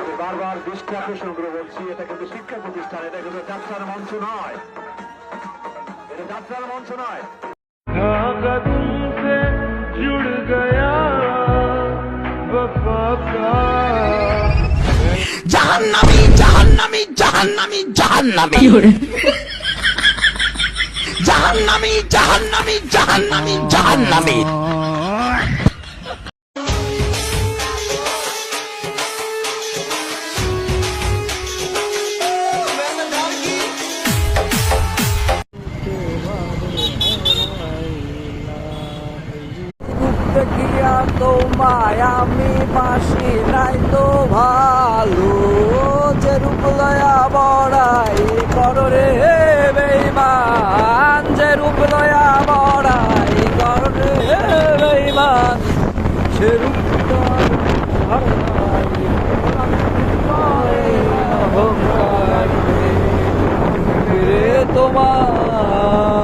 আমি বারবার দৃষ্টি আকর্ষণ করে বলছি, এটা কিন্তু শিক্ষা প্রতিষ্ঠান, এটা কিন্তু যাত্রার মঞ্চ নয়, এটা যাত্রার মঞ্চ নয়। धागा तुमसे जुड़ गया वफा का जहन्नमी जहन्नमी जहन्नमी जहन्नमी जहन्नमी जहन्नमी जहन्नमी जहन्नमी দেখিয়া তোমায় আমি বাসি নাই তো ভালো, যে রূপ লয়া বড়াই করো রে বেঈমান, যে রূপ লয়া বড়াই করো রে বেঈমান, সে রূপ তোমার